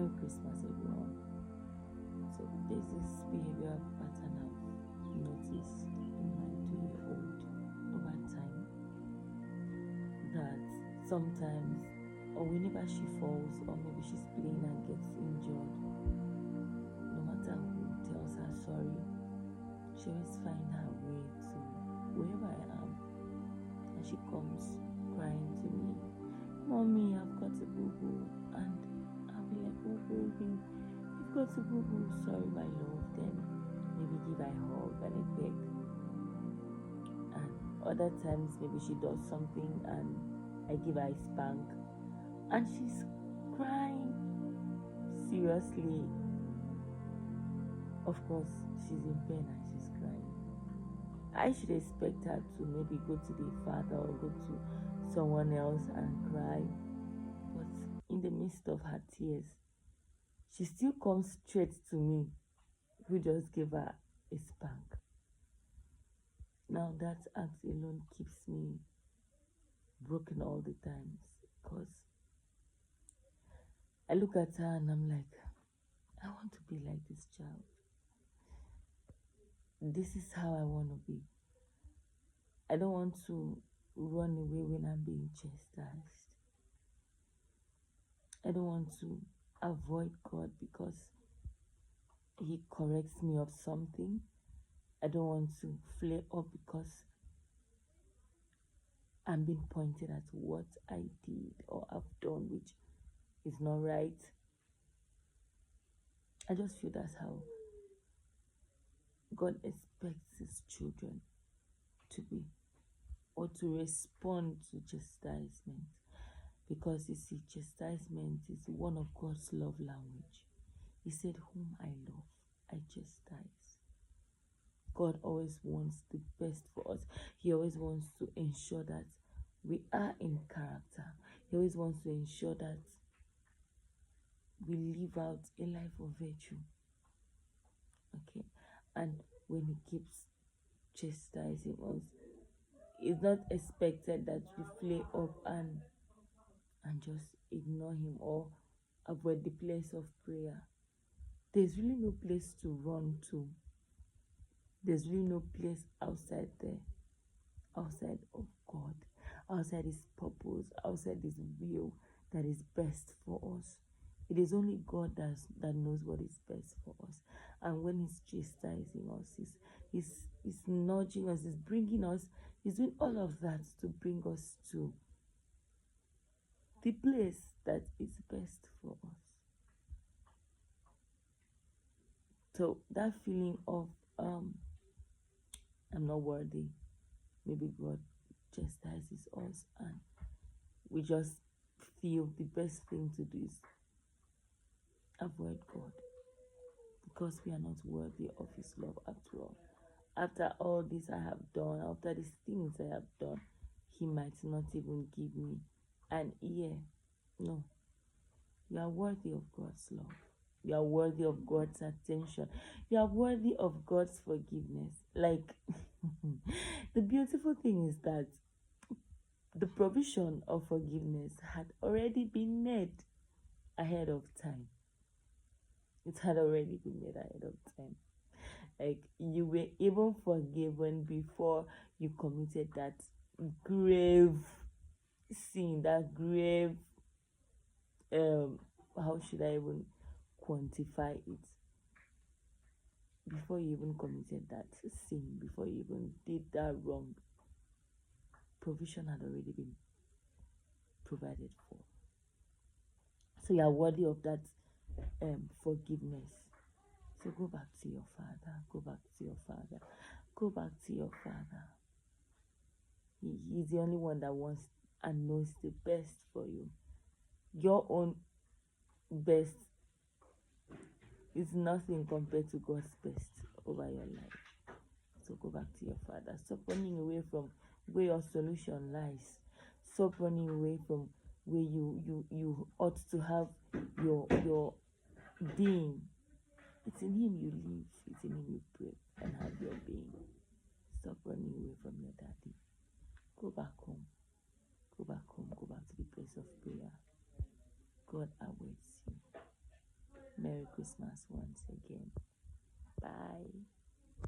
Merry Christmas, everyone. So there's this behavior pattern I've noticed in my 2-year-old over time, that sometimes, or whenever she falls, or maybe she's playing and gets injured, no matter who tells her sorry, she always finds her way to wherever I am, and she comes crying to me, "Mommy, I've got a boo-boo," and I'll be like, "Oh baby, you've got a boo-boo, sorry my love." Then maybe give her a hug and a peck. And other times maybe she does something and I give her a spank and she's crying. Seriously, of course she's in pain and she's crying. I should expect her to maybe go to the father or go to someone else and cry, but in the midst of her tears, she still comes straight to me, who just gave her a spank. Now that act alone keeps me broken all the times, because I look at her and I'm like, I want to be like this child. This is how I want to be. I don't want to run away when I'm being chastised. I don't want to avoid God because He corrects me of something. I don't want to flare up because I'm being pointed at what I did or have done, which is not right. I just feel that's how God expects His children to be, or to respond to chastisement. Because you see, chastisement is one of God's love language. He said, "Whom I love, I chastise." God always wants the best for us. He always wants to ensure that we are in character. He always wants to ensure that we live out a life of virtue. Okay? And when He keeps chastising us, it's not expected that we flare up and just ignore Him or avoid the place of prayer. There's really no place to run to. There's really no place outside there, outside of God, outside His purpose, outside His will that is best for us. It is only God that knows what is best for us. And when He's chastising us, He's nudging us, He's bringing us, He's doing all of that to bring us to the place that is best for us. So that feeling of I'm not worthy, maybe God chastises us and we just feel the best thing to do is avoid God, because we are not worthy of His love after all. After all this I have done, after these things I have done, He might not even give me an ear. No, you are worthy of God's love. You are worthy of God's attention. You are worthy of God's forgiveness. Like, the beautiful thing is that the provision of forgiveness had already been made ahead of time. It had already been made ahead of time. Like, you were even forgiven before you committed that grave sin, that grave, how should I even quantify it? Before you even committed that sin, before you even did that wrong, provision had already been provided for. So you are worthy of that forgiveness. So go back to your Father. Go back to your Father. Go back to your Father. He's the only one that wants and knows the best for you. Your own best is nothing compared to God's best over your life. So go back to your Father. Stop running away from where your solution lies. Stop running away from where you ought to have your being. It's in Him you live. It's in Him you pray and have your being. Stop running away from your daddy. Go back home. Go back home. Go back to the place of prayer. God awaits you. Merry Christmas once again.